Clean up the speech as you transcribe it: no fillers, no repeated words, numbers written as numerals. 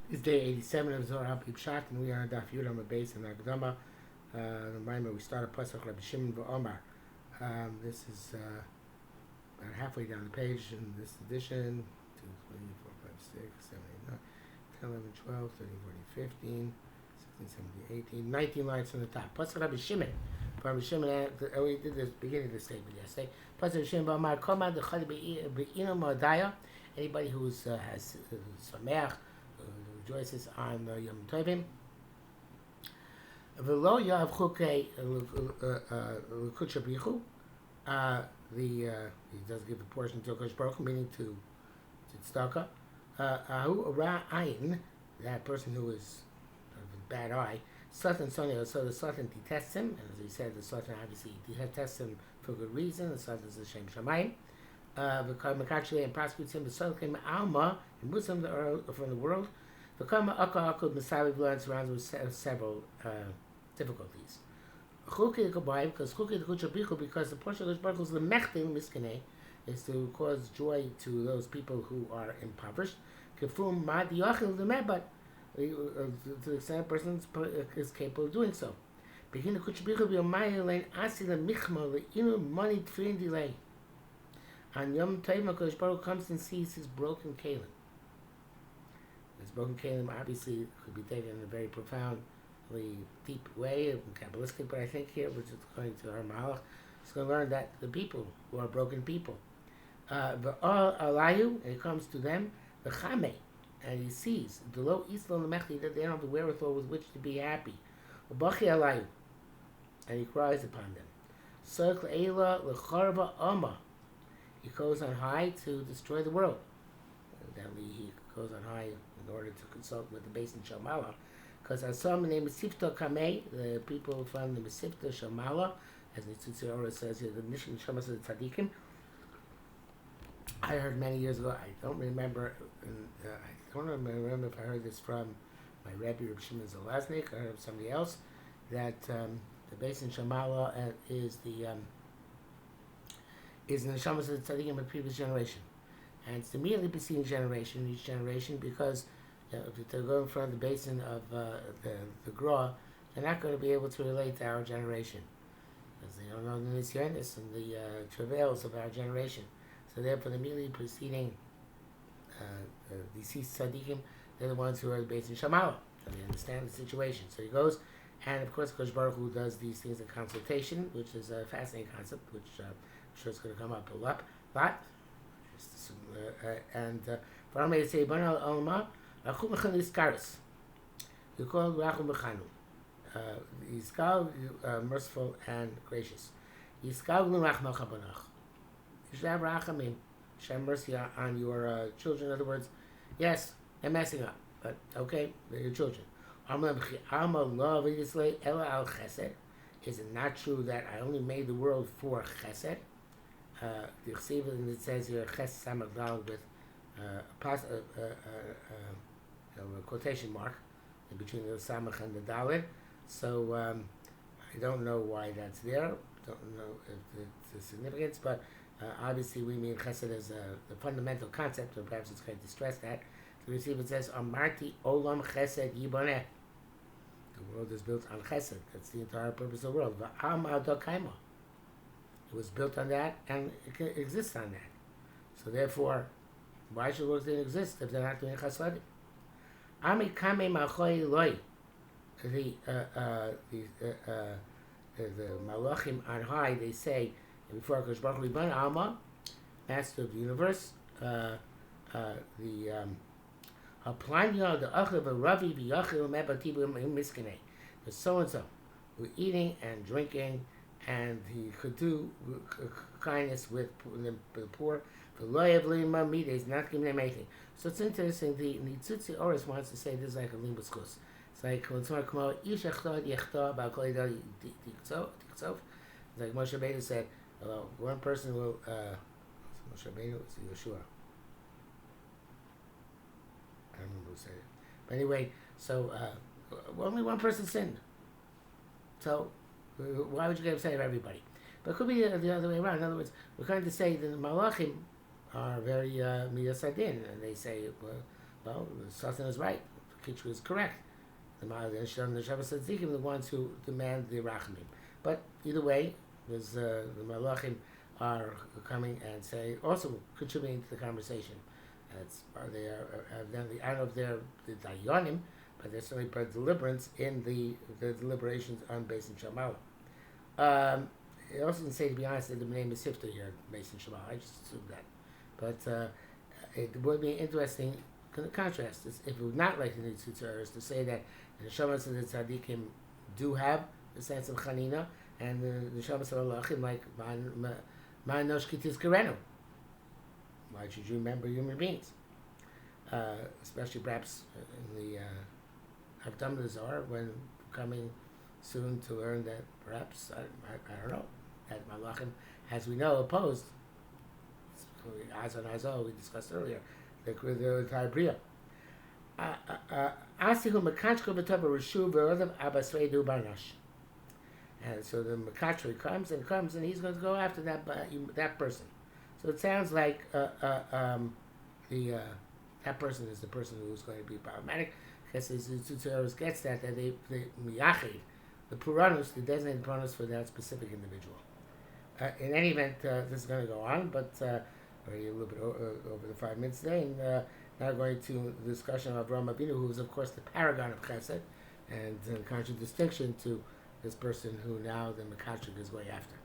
It's day 87 of Zohar Pshat, and we are on Daf Yud on the base in Agdama. Reminder, we start a Pasuk Rabbi Shimon Omar. This is about halfway down the page in this edition. 2, 3, 4, 5, 6, 7, 8, 9, 10, 11, 12, 13, 14, 15, 16, 17, 18, 19 lines from the top. Pasuk Rabbi Shimon. Rabbi Shimon, we did the beginning of the statement yesterday. Pasuk Rabbi Shimon Omar, Koma Dechad Be'inam Modaya. Anybody who has Sameach, rejoices on Yom Tovim. V'lo yav chukei l'kutsha brichu. He does give a portion to Kosh Baruch Hu, meaning to tzedakah. Ahu ra ayin, that person who is of a bad eye. Satan Sonia, so the Satan detests him, and as we said, the Satan obviously detests him for good reason. The Satan is a Shem Shamayim. Because and prosecutes him, the Satan came Alma, and moves him from the world. The Kama Akka Masavi blood surrounds with several difficulties. Because the portion of Baruch is the mechting miskane, is to cause joy to those people who are impoverished. Kefum mad yachil the but to the extent a person is capable of doing so. Begin the kuchabichu b'yomayim lein asi the michma the inu money tefillin delay. On Yom Tovim, Kosh Baruch comes and sees his broken kalim. This broken kalim obviously could be taken in a very profoundly deep way, Kabbalistic, but I think here, which is according to our Malach, it's going to learn that the people who are broken people, Alayu, and he comes to them, the Chame, and he sees the low Islam Mechli that they don't have the wherewithal with which to be happy. Bachi Alayu, and he cries upon them. Circ Eila Lecharva Amma. He goes on high to destroy the world. Evidently, he goes on high in order to consult with the base in Shamala. Because I saw him named Mesivta Kamei, the people from the Mesivta Shamala, as Nitzutzi Ora says here, the Nishan Shamas of the Tzadikim. I heard many years ago, I don't remember if I heard this from my Rebbe, Reb Shimon Zelaznik, or from somebody else, that the base in Shamala is in the Shamas of the Tzadikim of the previous generation. And it's the immediately preceding generation, each generation, because if they go in front of the basin of the Gra, they're not going to be able to relate to our generation. Because they don't know the Nisyanis and the travails of our generation. So therefore, the immediately preceding deceased Tzadikim, they're the ones who are the basin Shamala. So they understand the situation. So he goes, and of course, Kosh Baruch Hu does these things in consultation, which is a fascinating concept, which I'm sure it's going to come up a lot. And for Amay to say, Bana Alma, Rachum Mechan Iskaris. You call Rachum Mechanu. Iskal, merciful and gracious. Iskal Rachmach Habanach. You should have Rachamim. You should have mercy on your children. In other words, yes, they're messing up, but okay, they're your children. Is it not true that I only made the world for chesed? The Chesiv, and it says here, ches samagdal with a quotation mark in between the samach and the dalet. So I don't know why that's there. Don't know if it's the significance, but obviously we mean chesed as the fundamental concept, or perhaps it's going to stress that. So we see it says, Amarti olam chesed yiboneh. The world is built on chesed. That's the entire purpose of the world. Va'am adakaima. It was built on that, and it exists on that. So therefore, why should works didn't exist if they're not doing chasadim? Ami kame ma'achoi loi. The malachim on high, they say, before Kosh Baruch Hu Ban Alma, Master of the universe, the Haplanya, the Achav, the Ravi, the Yachil, Mebatibu, Miskane. The so and so were eating and drinking, and he could do kindness with the poor. The loy of lima meat is not giving them anything. So it's interesting. The Nitzutzi Oris wants to say this is like a limbus kus. It's like when someone come out, ish echta yechta about koledal tiktzov. It's like Moshe Rabbeinu said, one person will. Moshe Rabbeinu is Yeshua. I don't remember who said it. But anyway, so only one person sinned. So why would you get upset of everybody? But it could be the other way around. In other words, we're trying to say that the Malachim are very midas adin, and they say, well, Satan is right. Kitchu is correct. The Shabbos Tzaddikim, the ones who demand the Rachamim. But either way, there's the Malachim are coming and say, also contributing to the conversation. I don't know if they're the Dayanim, but they're certainly by deliberance in the deliberations on Beis Shammai. It also didn't say, to be honest, that the name is Sifta here, Beis Shammai. I just assumed that. But it would be interesting contrast if it would not like the Nitzutzah to say that the Neshamas of the Tzaddikim do have the sense of Chanina, and the Neshamas of Malachim like Ma'anosh Kitis Kerenu. Why should you remember human beings? Especially perhaps in the Hakdam Zohar, when coming soon to learn that perhaps, I don't know, that Malachim, as we know, opposed, eyes on Azal, we discussed earlier, the entire Bria. Asihu Makachko B'Tova Rishu V'Odav Abasreidu Barnash. And so the Makachri comes, and he's going to go after that person. So it sounds like that person is the person who's going to be problematic. Because the Tzutzeros gets that they miyachid, the Puranus, the designated Puranus for that specific individual. In any event, this is going to go on, but already a little bit over the 5 minutes today, and now going to the discussion of Avraham Avinu, who is of course the paragon of Chesed, and in contradistinction to this person who now the Makachik is going after.